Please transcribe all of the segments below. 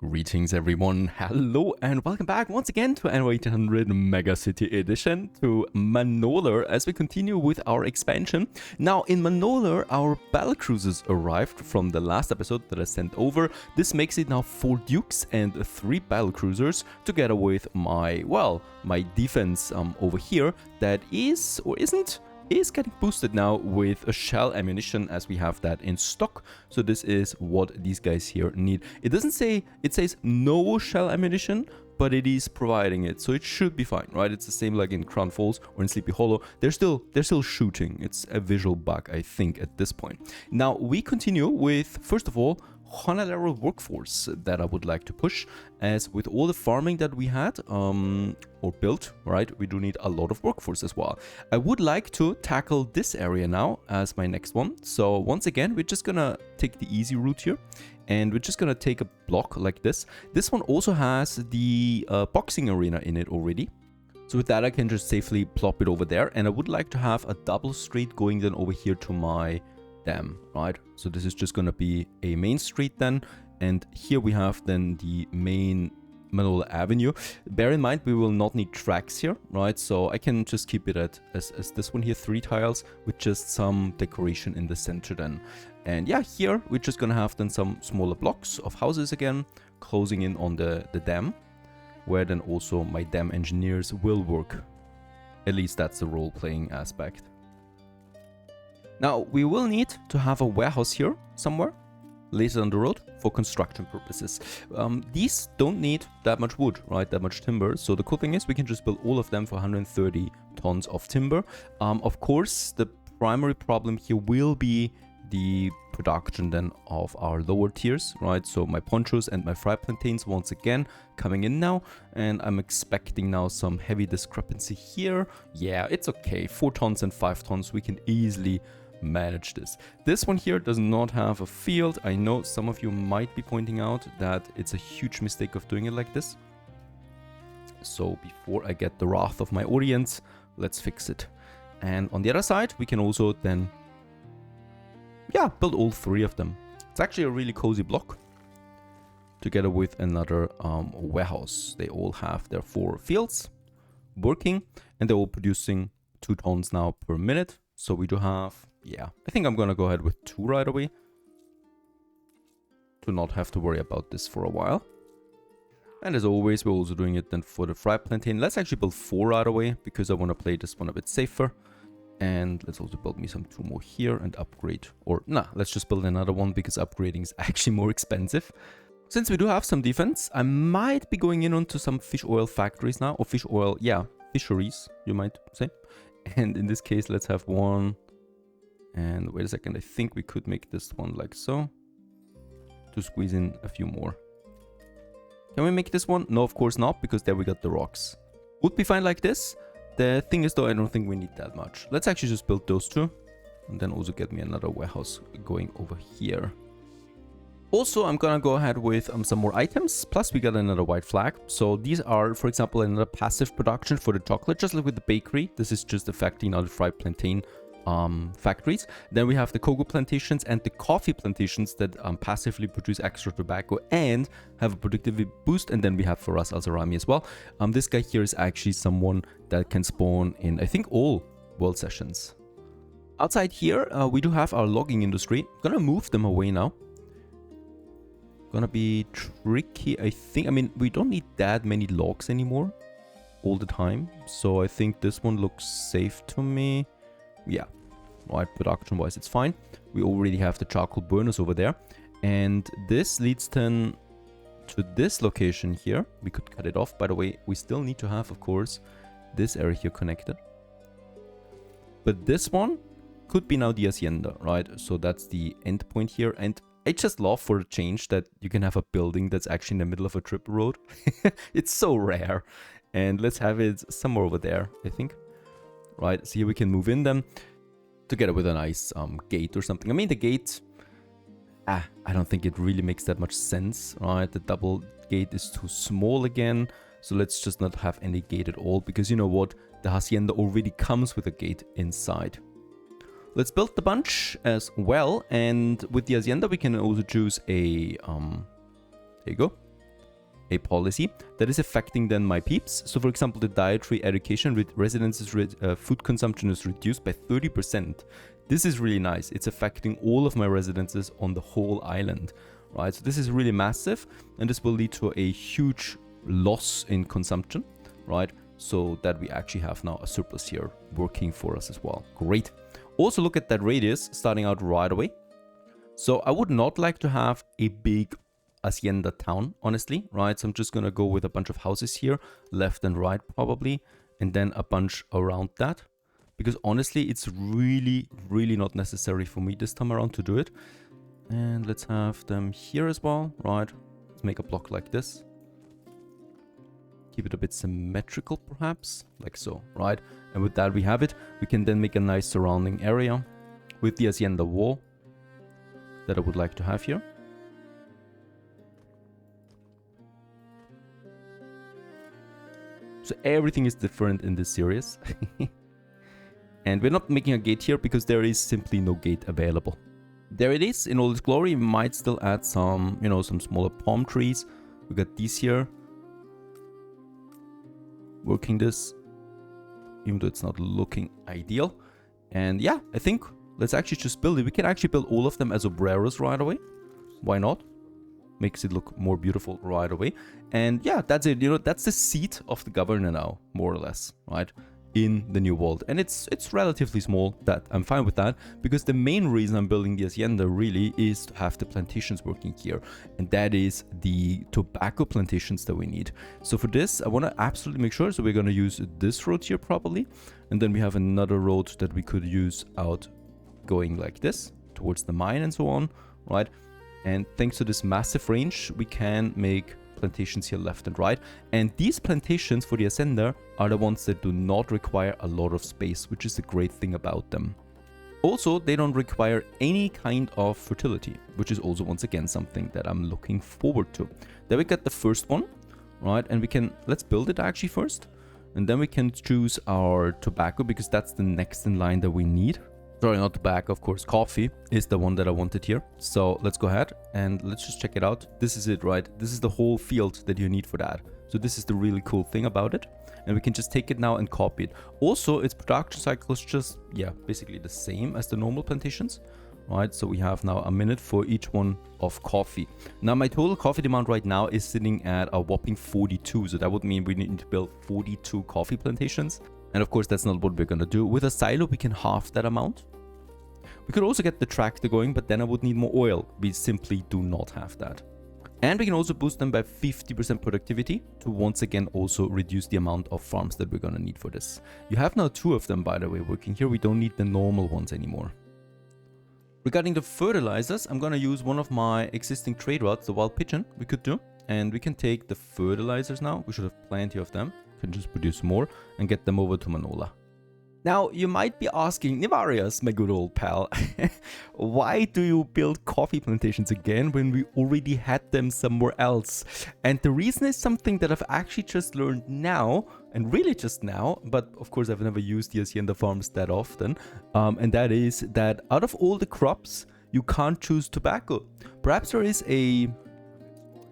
Greetings everyone, hello and welcome back once again to Anno 800 Megacity edition to Manolar as we continue with our expansion. Now in Manolar our battle cruisers arrived from the last episode that I sent over. This makes it now 4 dukes and 3 battle cruisers together with my defense over here that is or isn't getting boosted now with a shell ammunition as we have that in stock. So this is what these guys here need. It doesn't say, it says no shell ammunition, but it is providing it, so it should be fine, right? It's the same like in Crown Falls or in Sleepy Hollow. They're still shooting. It's a visual bug, I think, at this point. Now we continue with, first of all, honorary workforce that I would like to push, as with all the farming that we had or built, right, we do need a lot of workforce as well. I would like to tackle this area now as my next one. So once again, we're just gonna take the easy route here and we're just gonna take a block like this. This one also has the boxing arena in it already. So with that I can just safely plop it over there, and I would like to have a double street going then over here to my dam, right? So this is just gonna be a main street then, and here we have then the main Manola Avenue. Bear in mind we will not need tracks here, right? So I can just keep it at as this one here, 3 tiles with just some decoration in the center then. And yeah, here we're just gonna have then some smaller blocks of houses again, closing in on the dam, where then also my dam engineers will work. At least that's the role-playing aspect. Now, we will need to have a warehouse here somewhere later on the road for construction purposes. These don't need that much wood, right? That much timber. So the cool thing is we can just build all of them for 130 tons of timber. Of course, the primary problem here will be the production then of our lower tiers, right? So my ponchos and my fry plantains once again coming in now, and I'm expecting now some heavy discrepancy here. Yeah, it's okay. 4 tons and 5 tons, we can easily manage this. This one here does not have a field. I know some of you might be pointing out that it's a huge mistake of doing it like this. So before I get the wrath of my audience, let's fix it. And on the other side, we can also then, yeah, build all 3 of them. It's actually a really cozy block together with another warehouse. They all have their 4 fields working, and they're all producing 2 tons now per minute. So we do have, yeah, I think I'm gonna go ahead with 2 right away to not have to worry about this for a while. And as always, we're also doing it then for the fry plantain. Let's actually build 4 right away because I want to play this one a bit safer. And let's also build me some 2 more here and upgrade. Or nah, let's just build another one because upgrading is actually more expensive. Since we do have some defense, I might be going in onto some fish oil factories now, or fish oil, yeah, fisheries, you might say. And in this case, let's have 1. And wait a second, I think we could make this one like so to squeeze in a few more. Can we make this one? No, of course not, because there we got the rocks. Would be fine like this. The thing is though, I don't think we need that much. Let's actually just build those 2 and then also get me another warehouse going over here. Also, I'm gonna go ahead with some more items, plus we got another white flag. So these are, for example, another passive production for the chocolate, just like with the bakery. This is just affecting now the fried plantain factories. Then we have the cocoa plantations and the coffee plantations that passively produce extra tobacco and have a productivity boost. And then we have Faraz Al-Zarami as well. This guy here is actually someone that can spawn in, I think, all world sessions. Outside here, we do have our logging industry. I'm gonna move them away now. Gonna be tricky, I think. I mean, we don't need that many logs anymore all the time, so I think this one looks safe to me. Yeah, right, production wise it's fine. We already have the charcoal burners over there, and this leads then to this location here. We could cut it off. By the way, we still need to have, of course, this area here connected, but this one could be now the Hacienda, right? So that's the end point here. And I just love for a change that you can have a building that's actually in the middle of a triple road. It's so rare. And let's have it somewhere over there, I think. Right, so here we can move in then together with a nice gate or something. I mean, the gate, I don't think it really makes that much sense, right? The double gate is too small again. So let's just not have any gate at all, because you know what? The Hacienda already comes with a gate inside. Let's build the bunch as well, and with the Hacienda we can also choose a, there you go, a policy that is affecting then my peeps. So for example, the dietary education with residences food consumption is reduced by 30%. This is really nice. It's affecting all of my residences on the whole island, right? So this is really massive, and this will lead to a huge loss in consumption, right? So that we actually have now a surplus here working for us as well. Great. Also look at that radius starting out right away. So I would not like to have a big Hacienda town, honestly, right? So I'm just going to go with a bunch of houses here, left and right probably, and then a bunch around that. Because honestly, it's really, really not necessary for me this time around to do it. And let's have them here as well, right? Let's make a block like this. Keep it a bit symmetrical, perhaps, like so, right? And with that, we have it. We can then make a nice surrounding area with the Hacienda wall that I would like to have here. So everything is different in this series. And we're not making a gate here because there is simply no gate available. There it is in all its glory. We might still add some, you know, some smaller palm trees. We got these here. Working this, even though it's not looking ideal. And yeah, I think let's actually just build it. We can actually build all of them as obreros right away. Why not? Makes it look more beautiful right away. And yeah, that's it. You know, that's the seat of the governor now, more or less, right? In the new world. And it's relatively small. That I'm fine with that, because the main reason I'm building the Hacienda really is to have the plantations working here, and that is the tobacco plantations that we need. So for this I want to absolutely make sure, so we're going to use this road here probably, and then we have another road that we could use out going like this towards the mine and so on, right? And thanks to this massive range we can make plantations here left and right, and these plantations for the Hacienda are the ones that do not require a lot of space, which is a great thing about them. Also, they don't require any kind of fertility, which is also once again something that I'm looking forward to. Then we got the first one, right? And we can, let's build it actually first, and then we can choose our tobacco, because that's the next in line that we need. Sorry, not tobacco, of course. Coffee is the one that I wanted here. So let's go ahead and let's just check it out. This is it, right? This is the whole field that you need for that. So this is the really cool thing about it. And we can just take it now and copy it. Also, its production cycle is just, yeah, basically the same as the normal plantations, right? So we have now a minute for each one of coffee. Now my total coffee demand right now is sitting at a whopping 42. So that would mean we need to build 42 coffee plantations. And of course, that's not what we're going to do. With a silo, we can halve that amount. We could also get the tractor going, but then I would need more oil. We simply do not have that. And we can also boost them by 50% productivity to once again also reduce the amount of farms that we're going to need for this. You have now 2 of them, by the way, working here. We don't need the normal ones anymore. Regarding the fertilizers, I'm going to use one of my existing trade routes, the wild pigeon, we could do. And we can take the fertilizers now. We should have plenty of them. Can just produce more and get them over to Manola. Now, you might be asking, Nivarias, my good old pal, why do you build coffee plantations again when we already had them somewhere else? And the reason is something that I've actually just learned now, and really just now, but of course I've never used the Hacienda farms that often, and that is that out of all the crops, you can't choose tobacco. Perhaps there is a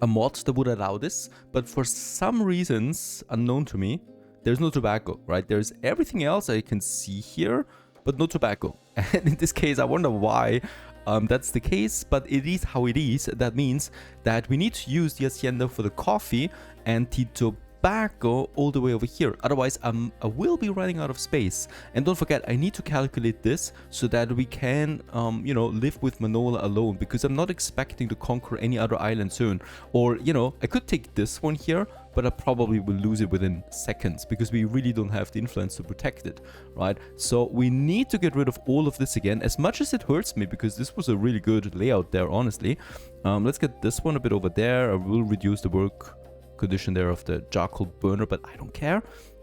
mod that would allow this, but for some reasons unknown to me, there's no tobacco, right? There's everything else I can see here, but no tobacco. And in this case, I wonder why that's the case, but it is how it is. That means that we need to use the Hacienda for the coffee and the tobacco all the way over here. Otherwise, I will be running out of space. And don't forget, I need to calculate this so that we can, you know, live with Manola alone, because I'm not expecting to conquer any other island soon. Or, you know, I could take this one here, but I probably will lose it within seconds because we really don't have the influence to protect it, right? So we need to get rid of all of this again, as much as it hurts me, because this was a really good layout there, honestly. Let's get this one a bit over there. I will reduce the work condition there of the charcoal burner, but I don't care.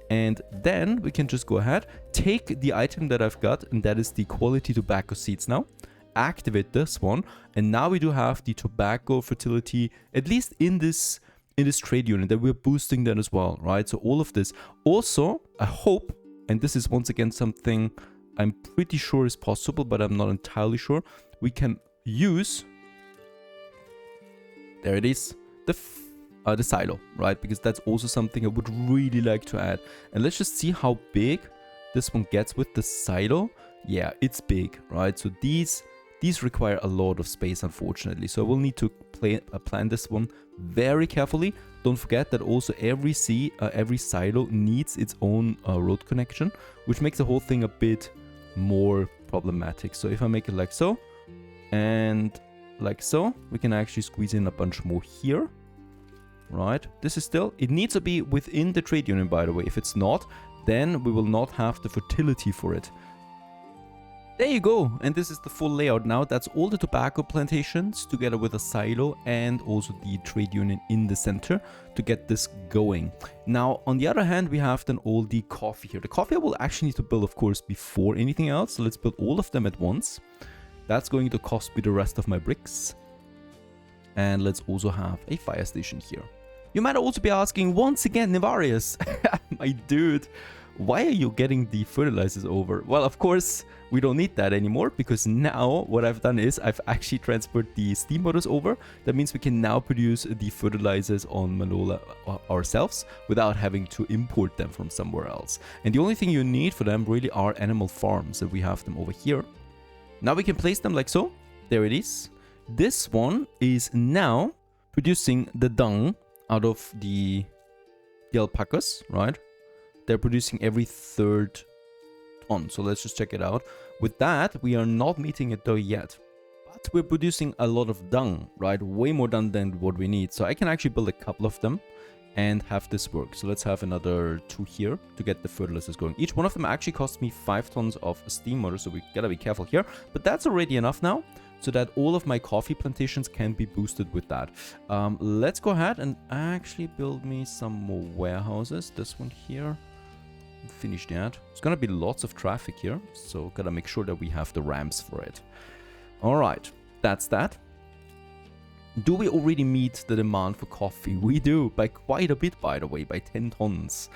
And then we can just go ahead, take the item that I've got, and that is the quality tobacco seeds now. Activate this one, and now we do have the tobacco fertility, at least in this trade unit, that we're boosting that as well, right? So all of this. Also, I hope, and this is once again something I'm pretty sure is possible, but I'm not entirely sure, we can use, there it is, the the silo, right? Because that's also something I would really like to add. And let's just see how big this one gets with the silo. Yeah, it's big, right? So these require a lot of space, unfortunately. So I will need to plan this one very carefully. Don't forget that also every silo needs its own road connection, which makes the whole thing a bit more problematic. So if I make it like so and like so, we can actually squeeze in a bunch more here, right? This is still, it needs to be within the trade union, by the way. If it's not, then we will not have the fertility for it. There you go, and this is the full layout now. That's all the tobacco plantations together with a silo and also the trade union in the center to get this going. Now, on the other hand, we have then all the coffee here. The coffee I will actually need to build, of course, before anything else. So let's build all of them at once. That's going to cost me the rest of my bricks. And let's also have a fire station here. You might also be asking, once again, Nivarias, my dude, why are you getting the fertilizers over? Well, of course, we don't need that anymore, because now what I've done is I've actually transferred the steam motors over. That means we can now produce the fertilizers on Manola ourselves without having to import them from somewhere else. And the only thing you need for them really are animal farms, and we have them over here. Now we can place them like so. There it is. This one is now producing the dung out of the alpacas, right? They're producing every 3rd ton. So let's just check it out. With that, we are not meeting it though yet. But we're producing a lot of dung, right? Way more dung than what we need. So I can actually build a couple of them and have this work. So let's have another 2 here to get the fertilizers going. Each one of them actually costs me 5 tons of steam motor. So we gotta be careful here. But that's already enough now, so that all of my coffee plantations can be boosted with that. Let's go ahead and actually build me some more warehouses. This one here. Finish that. It's gonna be lots of traffic here, so gotta make sure that we have the ramps for it. All right, that's that. Do we already meet the demand for coffee? We do, by quite a bit, by the way, by 10 tons.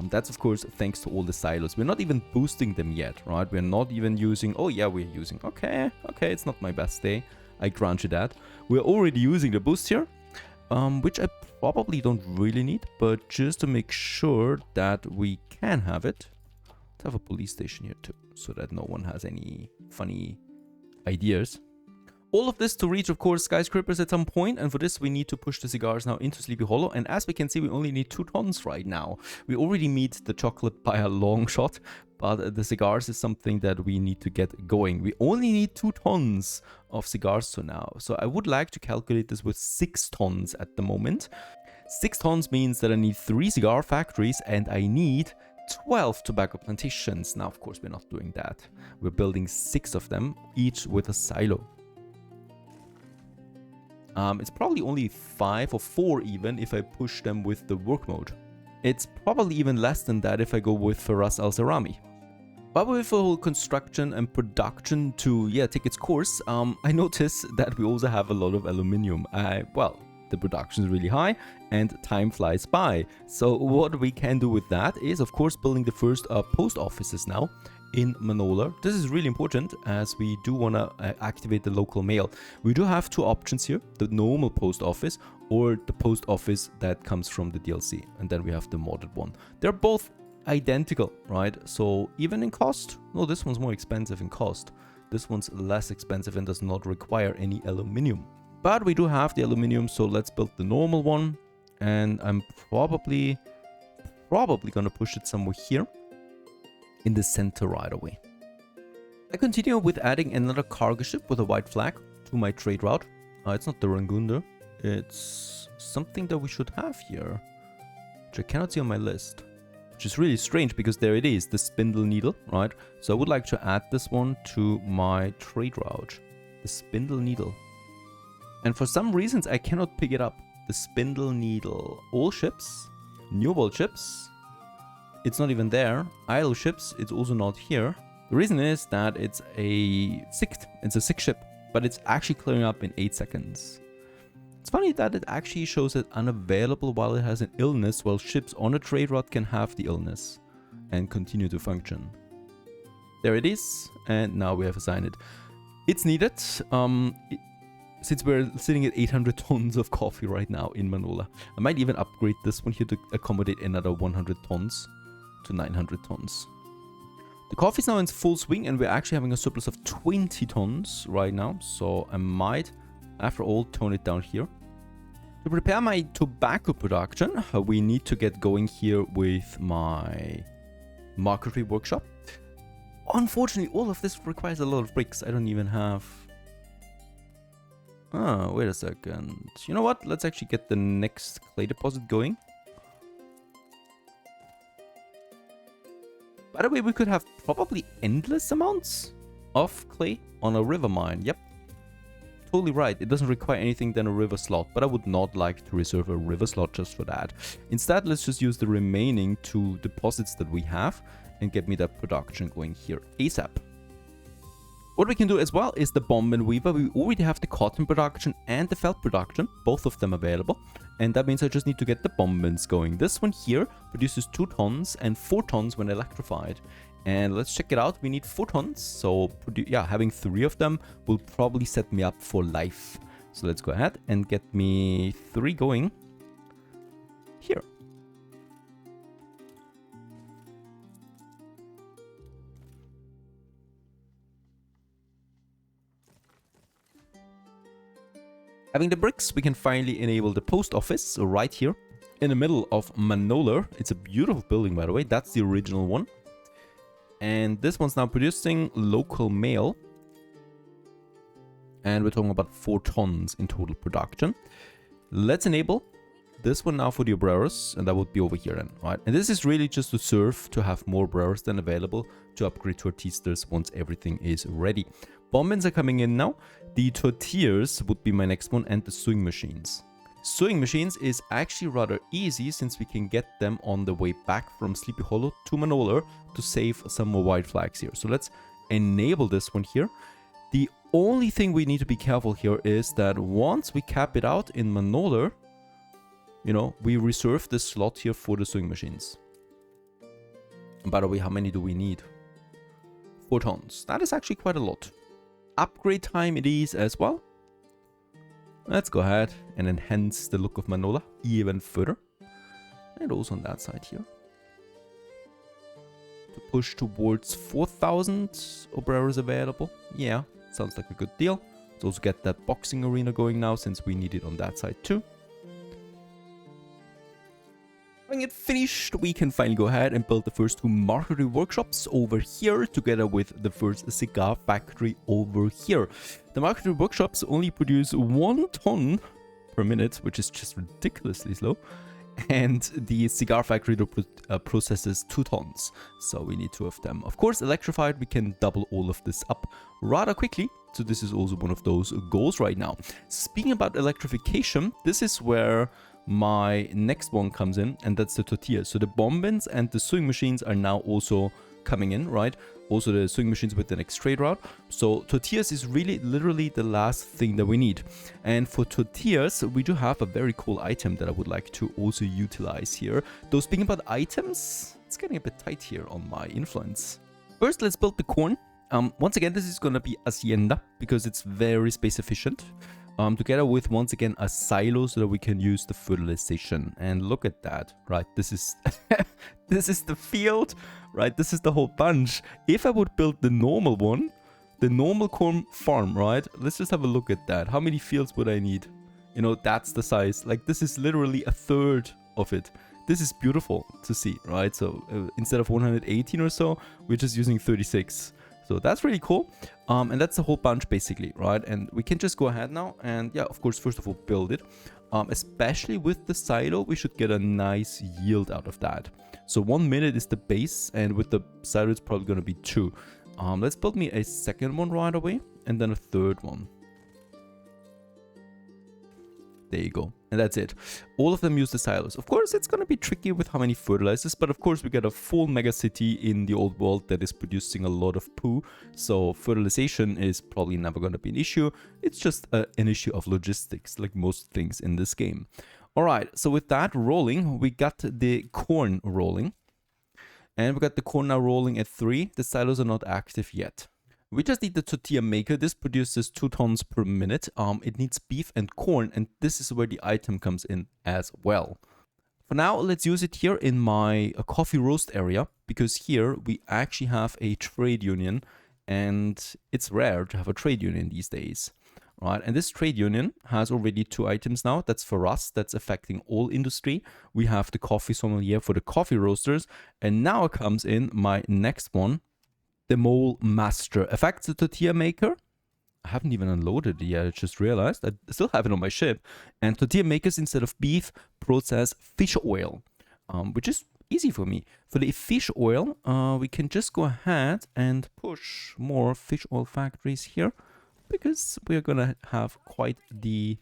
That's of course thanks to all the silos. We're not even boosting them yet, right? We're not even using, oh yeah, we're using, okay, it's not my best day, I grant you that. We're already using the boost here, which I probably don't really need, but just to make sure that we can have it, let's have a police station here too, so that no one has any funny ideas. All of this to reach, of course, skyscrapers at some point, and for this we need to push the cigars now into Sleepy Hollow, and as we can see, we only need 2 tons right now. We already meet the chocolate by a long shot, but the cigars is something that we need to get going. We only need 2 tons of cigars for now, so I would like to calculate this with 6 tons at the moment. 6 tons means that I need 3 cigar factories, and I need 12 tobacco plantations. Now, of course, we're not doing that. We're building 6 of them, each with a silo. It's probably only 5 or 4 even if I push them with the work mode. It's probably even less than that if I go with Faraz Al Sarami. But with the whole construction and production to take its course, I notice that we also have a lot of aluminium. Well, the production is really high and time flies by. So what we can do with that is, of course, building the first post offices now in Manola. This is really important as we do want to activate the local mail. We do have 2 options here, the normal post office or the post office that comes from the DLC, and then we have the modded one. They're both identical, right? So even in cost, no, this one's more expensive in cost. This one's less expensive and does not require any aluminium. But we do have the aluminium, so let's build the normal one, and I'm probably gonna push it somewhere here in the center right away. I continue with adding another cargo ship with a white flag to my trade route. It's not the Rangoon, it's something that we should have here, which I cannot see on my list, which is really strange because there it is, the spindle needle, right? So I would like to add this one to my trade route, the spindle needle. And for some reasons I cannot pick it up. The spindle needle. All ships, new world ships, it's not even there. Idle ships, it's also not here. The reason is that it's a sick ship, but it's actually clearing up in 8 seconds. It's funny that it actually shows it unavailable while it has an illness, while ships on a trade route can have the illness and continue to function. There it is, and now we have assigned it. It's needed. since we're sitting at 800 tons of coffee right now in Manola, I might even upgrade this one here to accommodate another 100 tons to 900 tons. The coffee is now in full swing, and we're actually having a surplus of 20 tons right now. So I might, after all, tone it down here. To prepare my tobacco production, we need to get going here with my marquetry workshop. Unfortunately, all of this requires a lot of bricks. I don't even have... Oh, wait a second. You know what? Let's actually get the next clay deposit going. By the way, we could have probably endless amounts of clay on a river mine. Yep. Totally right. It doesn't require anything than a river slot, but I would not like to reserve a river slot just for that. Instead, let's just use the remaining 2 deposits that we have and get me that production going here ASAP. What we can do as well is the bomb and weaver. We already have the cotton production and the felt production, both of them available. And that means I just need to get the bombins going. This one here produces 2 tons and 4 tons when electrified. And let's check it out. We need 4 tons. So yeah, having 3 of them will probably set me up for life. So let's go ahead and get me 3 going here. Having the bricks, we can finally enable the post office right here in the middle of Manola. It's a beautiful building, by the way. That's the original one. And this one's now producing local mail. And we're talking about 4 tons in total production. Let's enable this one now for the obrers, and that would be over here then, right? And this is really just to serve to have more obrers than available to upgrade to Artistas once everything is ready. Bombins are coming in now. The tortillas would be my next one, and the sewing machines. Sewing machines is actually rather easy since we can get them on the way back from Sleepy Hollow to Manola to save some more white flags here. So let's enable this one here. The only thing we need to be careful here is that once we cap it out in Manola, you know, we reserve this slot here for the sewing machines. And by the way, how many do we need? 4 tons. That is actually quite a lot. Upgrade time it is as well. Let's go ahead and enhance the look of Manola even further. And also on that side here. To push towards 4,000 operators available. Yeah, sounds like a good deal. Let's also get that boxing arena going now since we need it on that side too. Having it finished, we can finally go ahead and build the first 2 marquetry workshops over here together with the first cigar factory over here. The marquetry workshops only produce 1 ton per minute, which is just ridiculously slow. And the cigar factory processes 2 tons. So we need 2 of them. Of course, electrified, we can double all of this up rather quickly. So this is also one of those goals right now. Speaking about electrification, this is where my next one comes in, and that's the tortilla. So the bombins and the sewing machines are now also coming in, right? Also the sewing machines with the next trade route. So tortillas is really literally the last thing that we need. And for tortillas, we do have a very cool item that I would like to also utilize here. Though speaking about items, it's getting a bit tight here on my influence. First, let's build the corn. Once again, this is going to be Hacienda because it's very space efficient. Together with, once again, a silo so that we can use the fertilization. And look at that, right? This is this is the field, right? This is the whole bunch. If I would build the normal one, the normal corn farm, right? Let's just have a look at that. How many fields would I need? You know, that's the size. Like, this is literally a third of it. This is beautiful to see, right? So instead of 118 or so, we're just using 36. So that's really cool. And that's the whole bunch basically, right? And we can just go ahead now and yeah, of course, first of all, build it. Especially with the silo, we should get a nice yield out of that. So 1 minute is the base, and with the silo, it's probably going to be 2. Let's build me a second one right away, and then a third one. There you go. And that's it. All of them use the silos. Of course, it's going to be tricky with how many fertilizers, but of course, we got a full megacity in the old world that is producing a lot of poo. So fertilization is probably never going to be an issue. It's just an issue of logistics, like most things in this game. All right. So with that rolling, we got the corn rolling. And we got the corn now rolling at 3. The silos are not active yet. We just need the tortilla maker. This produces 2 tons per minute. It needs beef and corn, and this is where the item comes in as well. For now, let's use it here in my coffee roast area, because here we actually have a trade union, and it's rare to have a trade union these days. Right, and this trade union has already 2 items now. That's for us. That's affecting all industry. We have the coffee sommelier for the coffee roasters, and now comes in my next one. The mole master affects the tortilla maker. I haven't even unloaded it yet. I just realized I still have it on my ship. And tortilla makers, instead of beef, process fish oil, which is easy for me. For the fish oil, we can just go ahead and push more fish oil factories here, because we're gonna have quite the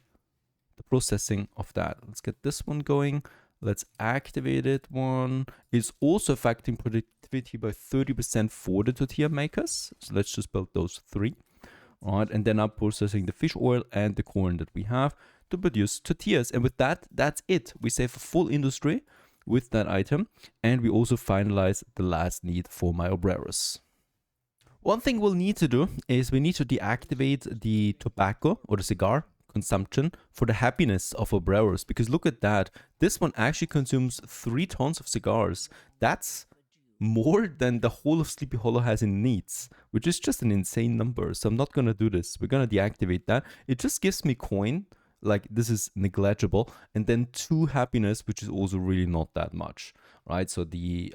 processing of that. Let's get this one going. Let's activate it. One is also affecting productivity by 30% for the tortilla makers. So let's just build those 3. All right, and then I'm processing the fish oil and the corn that we have to produce tortillas. And with that, that's it. We save a full industry with that item, and we also finalize the last need for my obreros. One thing we'll need to do is we need to deactivate the tobacco or the cigar consumption for the happiness of obreros, because look at that. This one actually consumes 3 tons of cigars. That's more than the whole of Sleepy Hollow has in needs, which is just an insane number. So I'm not gonna do this. We're gonna deactivate that. It just gives me coin, like this is negligible, and then 2 happiness, which is also really not that much, right? So the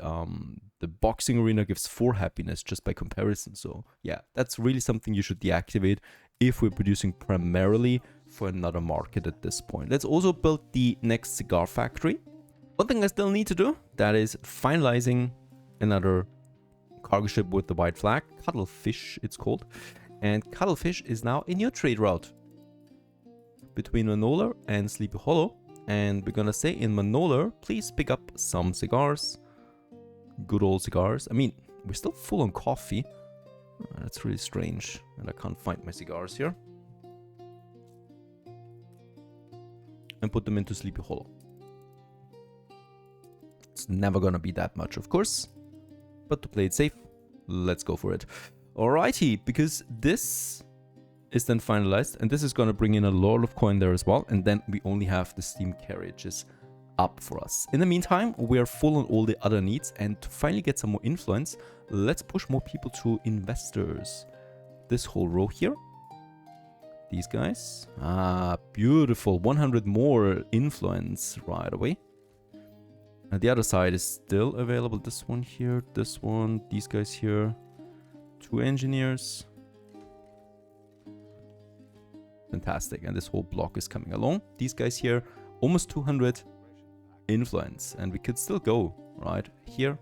boxing arena gives 4 happiness just by comparison. So yeah, that's really something you should deactivate if we're producing primarily for another market at this point. Let's also build the next cigar factory. One thing I still need to do, that is finalizing another cargo ship with the white flag, Cuttlefish it's called. And Cuttlefish is now a new trade route between Manolar and Sleepy Hollow. And we're gonna say in Manolar, please pick up some cigars. Good old cigars. I mean, we're still full on coffee. That's really strange. And I can't find my cigars here. And put them into Sleepy Hollow. It's never gonna be that much, of course. But to play it safe, let's go for it. Alrighty, because this is then finalized, and this is gonna bring in a lot of coin there as well, and then we only have the steam carriages up for us. In the meantime, we are full on all the other needs, and to finally get some more influence, let's push more people to investors. This whole row here. These guys. Ah, beautiful. 100 more influence right away. And the other side is still available. This one here, this one, these guys here. 2 engineers. Fantastic. And this whole block is coming along. These guys here, almost 200 influence. And we could still go, right? Here,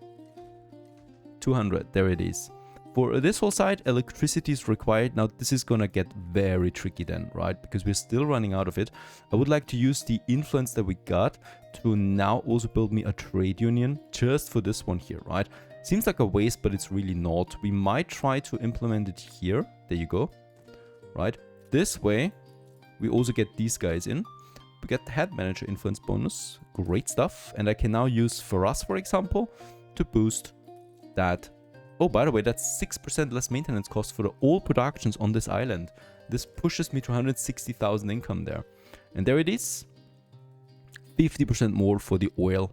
200. There it is. For this whole side, electricity is required. Now, this is gonna get very tricky then, right? Because we're still running out of it. I would like to use the influence that we got to now also build me a trade union just for this one here, right? Seems like a waste, but it's really not. We might try to implement it here. There you go, right? This way, we also get these guys in. We get the head manager influence bonus. Great stuff. And I can now use for us, for example, to boost that. Oh, by the way, that's 6% less maintenance cost for all productions on this island. This pushes me to 160,000 income there. And there it is. 50% more for the oil.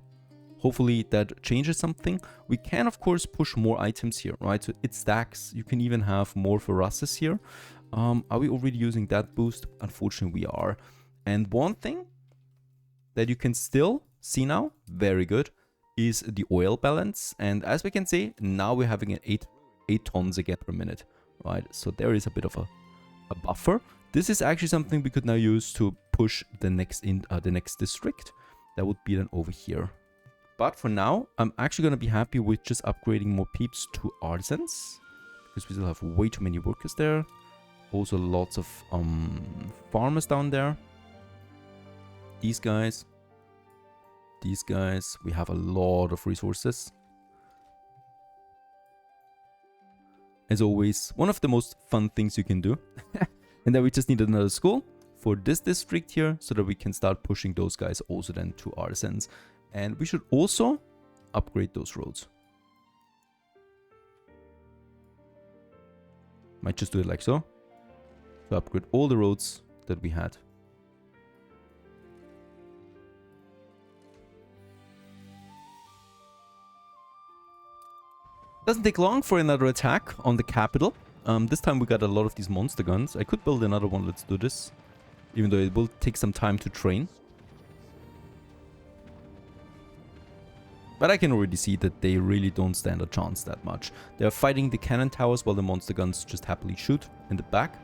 Hopefully that changes something. We can, of course, push more items here, right? So it stacks. You can even have more for Russes here. Are we already using that boost? Unfortunately, we are. And one thing that you can still see now, very good, is the oil balance. And as we can see, now we're having an 8 tons again per minute, right? So there is a bit of a buffer. This is actually something we could now use to push the next district. That would be then over here. But for now, I'm actually going to be happy with just upgrading more peeps to artisans, because we still have way too many workers there. Also lots of farmers down there. These guys, we have a lot of resources. As always, one of the most fun things you can do. And then we just need another school for this district here, so that we can start pushing those guys also then to artisans. And we should also upgrade those roads. Might just do it like so. To upgrade all the roads that we had. Doesn't take long for another attack on the capital. This time we got a lot of these monster guns. I could build another one. Let's do this. Even though it will take some time to train. But I can already see that they really don't stand a chance that much. They are fighting the cannon towers while the monster guns just happily shoot in the back.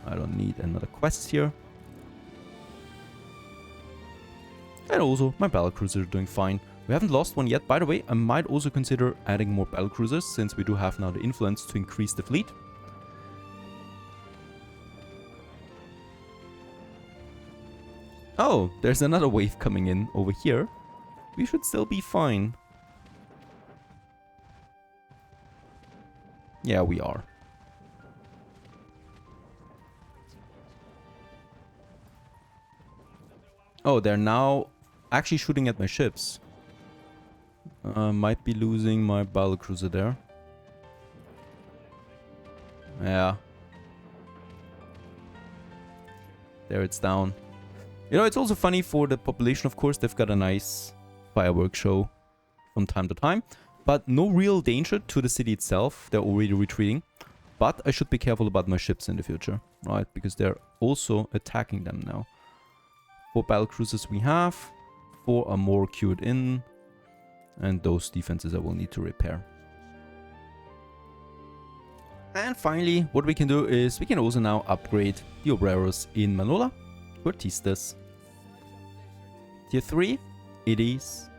I don't need another quest here. And also, my battlecruisers are doing fine. We haven't lost one yet. By the way, I might also consider adding more battlecruisers, since we do have now the influence to increase the fleet. Oh, there's another wave coming in over here. We should still be fine. Yeah, we are. Oh, they're now actually shooting at my ships. Might be losing my battlecruiser there. Yeah. There, it's down. You know, it's also funny for the population, of course. They've got a nice fireworks show from time to time. But no real danger to the city itself. They're already retreating. But I should be careful about my ships in the future, right? Because they're also attacking them now. 4 battlecruisers we have. 4 are more queued in. And those defenses I will need to repair. And finally, what we can do is we can also now upgrade the obreros in Manola to Artistas. Tier 3, it is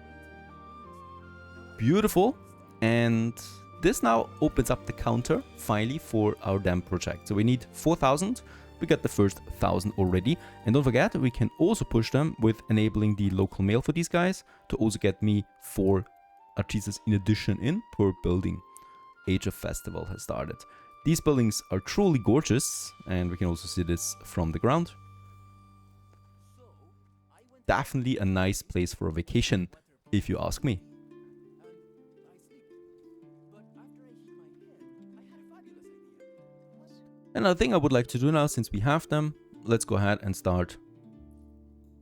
beautiful. And this now opens up the counter finally for our dam project. So we need 4,000. We got the first 1,000 already. And don't forget, we can also push them with enabling the local mail for these guys to also get me 4 Artistas in addition in per building. Age of Festival has started. These buildings are truly gorgeous, and we can also see this from the ground. Definitely a nice place for a vacation, if you ask me. Another thing I would like to do now, since we have them, let's go ahead and start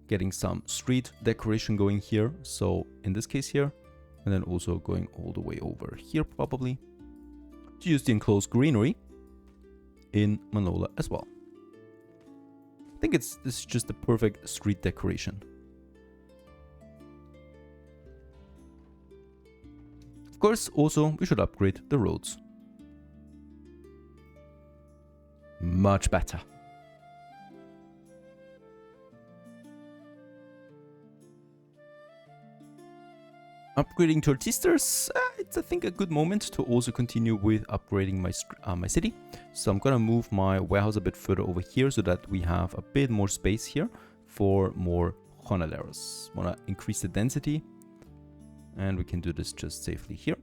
getting some street decoration going here. So in this case here, and then also going all the way over here probably, to use the enclosed greenery in Manola as well. I think this is just the perfect street decoration. Of course, also we should upgrade the roads. Much better. Upgrading to Artistas, it's I think a good moment to also continue with upgrading my city. So I'm gonna move my warehouse a bit further over here so that we have a bit more space here for more jornaleros. Wanna increase the density, and we can do this just safely here.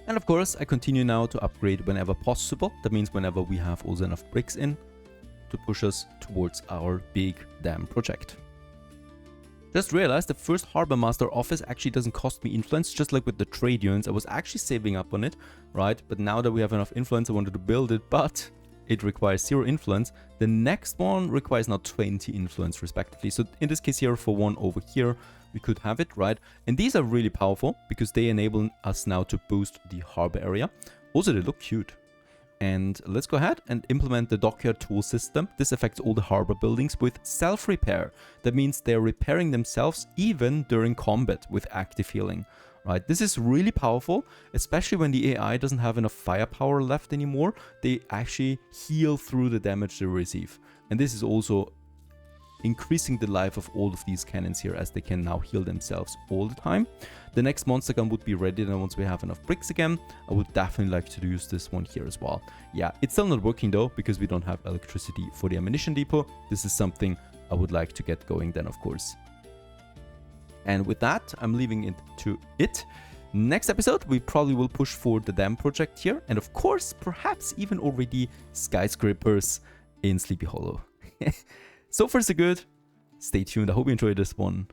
And of course, I continue now to upgrade whenever possible. That means whenever we have also enough bricks in to push us towards our big dam project. Just realized the first Harbor Master office actually doesn't cost me influence, just like with the trade units. I was actually saving up on it, right? But now that we have enough influence, I wanted to build it, but it requires 0 influence. The next one requires now 20 influence respectively. So in this case here, for one over here, we could have it, right? And these are really powerful because they enable us now to boost the harbor area. Also, they look cute. And let's go ahead and implement the dockyard tool system. This affects all the harbor buildings with self-repair. That means they're repairing themselves even during combat with active healing. Right, this is really powerful, especially when the AI doesn't have enough firepower left anymore. They actually heal through the damage they receive. And this is also increasing the life of all of these cannons here, as they can now heal themselves all the time. The next monster gun would be ready, and once we have enough bricks again, I would definitely like to use this one here as well. Yeah, it's still not working though, because we don't have electricity for the ammunition depot. This is something I would like to get going then, of course. And with that, I'm leaving it to it. Next episode, we probably will push for the dam project here, and of course, perhaps even already skyscrapers in Sleepy Hollow. So far so good. Stay tuned. I hope you enjoyed this one.